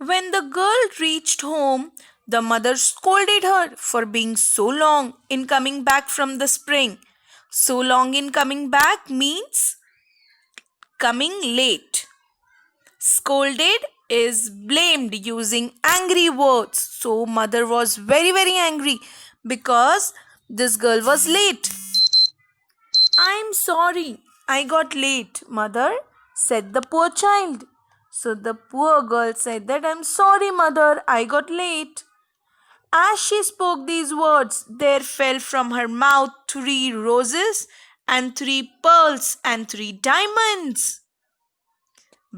When the girl reached home, the mother scolded her for being so long in coming back from the spring. So long in coming back means coming late. Scolded is blamed using angry words. So mother was very angry because this girl was late. I'm sorry, I got late, mother, said the poor child. So the poor girl said that I'm sorry, mother, I got late. As she spoke these words, there fell from her mouth 3 roses and 3 pearls and 3 diamonds.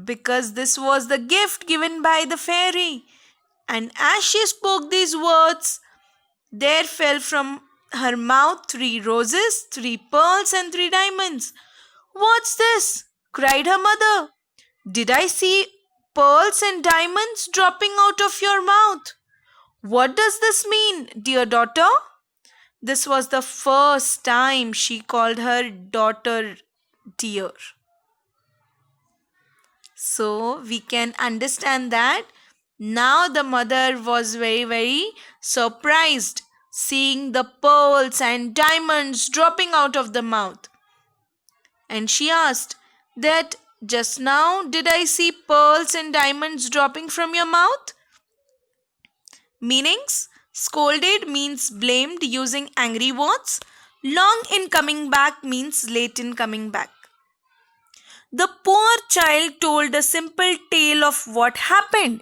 Because this was the gift given by the fairy. And as she spoke these words, there fell from her mouth 3 roses, 3 pearls, and 3 diamonds. What's this? Cried her mother. Did I see pearls and diamonds dropping out of your mouth? What does this mean, dear daughter? This was the first time she called her daughter dear. So we can understand that now the mother was very surprised seeing the pearls and diamonds dropping out of the mouth. And she asked that just now did I see pearls and diamonds dropping from your mouth? Meanings: scolded means blamed using angry words. Long in coming back means late in coming back. The poor child told a simple tale of what happened.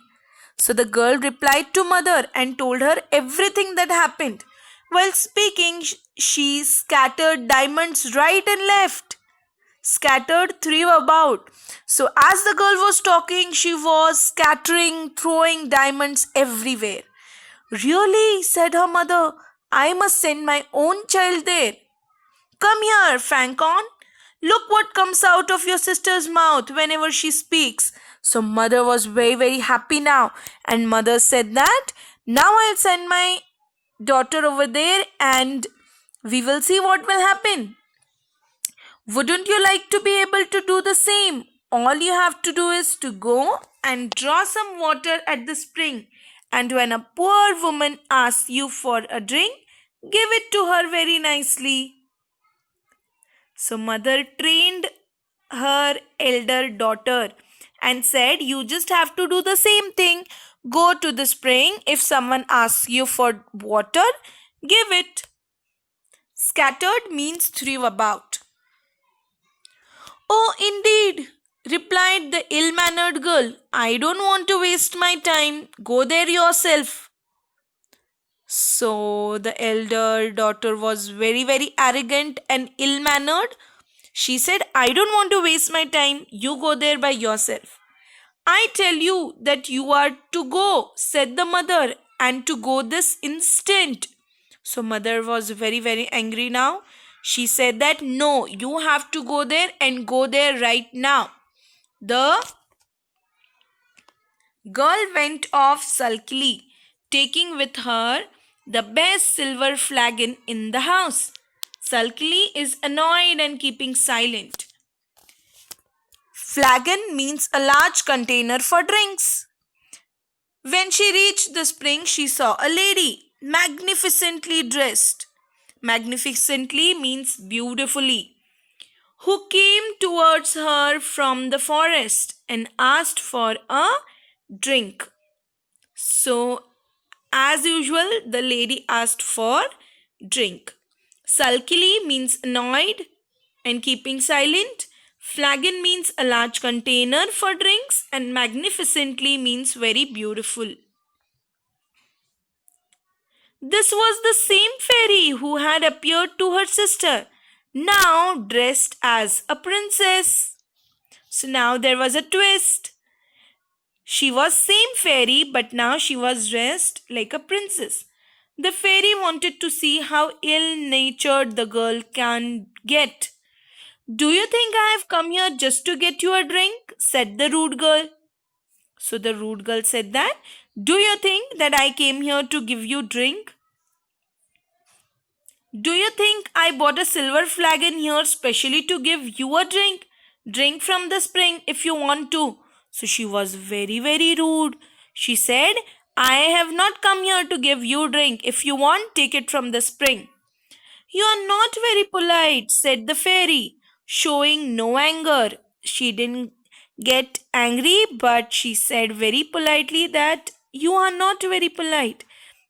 So the girl replied to mother and told her everything that happened. While speaking, she scattered diamonds right and left. Scattered, threw about. So as the girl was talking, she was scattering, throwing diamonds everywhere. Really, said her mother, I must send my own child there. Come here, Fancon. Look what comes out of your sister's mouth whenever she speaks. So mother was very happy now. And mother said that now I'll send my daughter over there and we will see what will happen. Wouldn't you like to be able to do the same? All you have to do is to go and draw some water at the spring. And when a poor woman asks you for a drink, give it to her very nicely. So mother trained her elder daughter and said, you just have to do the same thing. Go to the spring. If someone asks you for water, give it. Scattered means threw about. Oh, indeed, replied the ill-mannered girl. I don't want to waste my time. Go there yourself. So the elder daughter was very arrogant and ill-mannered. She said, I don't want to waste my time. You go there by yourself. I tell you that you are to go, said the mother, and to go this instant. So mother was very angry now. She said that no, you have to go there and go there right now. The girl went off sulkily, taking with her the best silver flagon in the house. Sulkily is annoyed and keeping silent. Flagon means a large container for drinks. When she reached the spring, she saw a lady magnificently dressed. Magnificently means beautifully, who came towards her from the forest and asked for a drink. So, as usual, the lady asked for drink. Sulkily means annoyed and keeping silent. Flagon means a large container for drinks, and magnificently means very beautiful. This was the same fairy who had appeared to her sister, now dressed as a princess. So now there was a twist. She was same fairy, but now she was dressed like a princess. The fairy wanted to see how ill-natured the girl can get. Do you think I have come here just to get you a drink? Said the rude girl. So the rude girl said that, do you think that I came here to give you drink? Do you think I bought a silver flagon here specially to give you a drink? Drink from the spring if you want to. So she was very rude. She said, I have not come here to give you drink. If you want, take it from the spring. You are not very polite, said the fairy, showing no anger. She didn't get angry, but she said very politely that you are not very polite.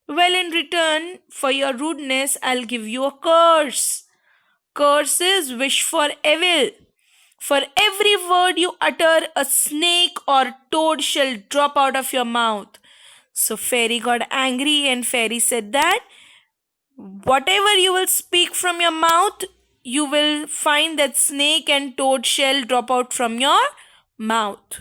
Well, in return for your rudeness, I'll give you a curse. Curses wish for evil. For every word you utter, a snake or toad shall drop out of your mouth. So Fairy got angry, and Fairy said that whatever you will speak from your mouth, you will find that snake and toad shell drop out from your mouth.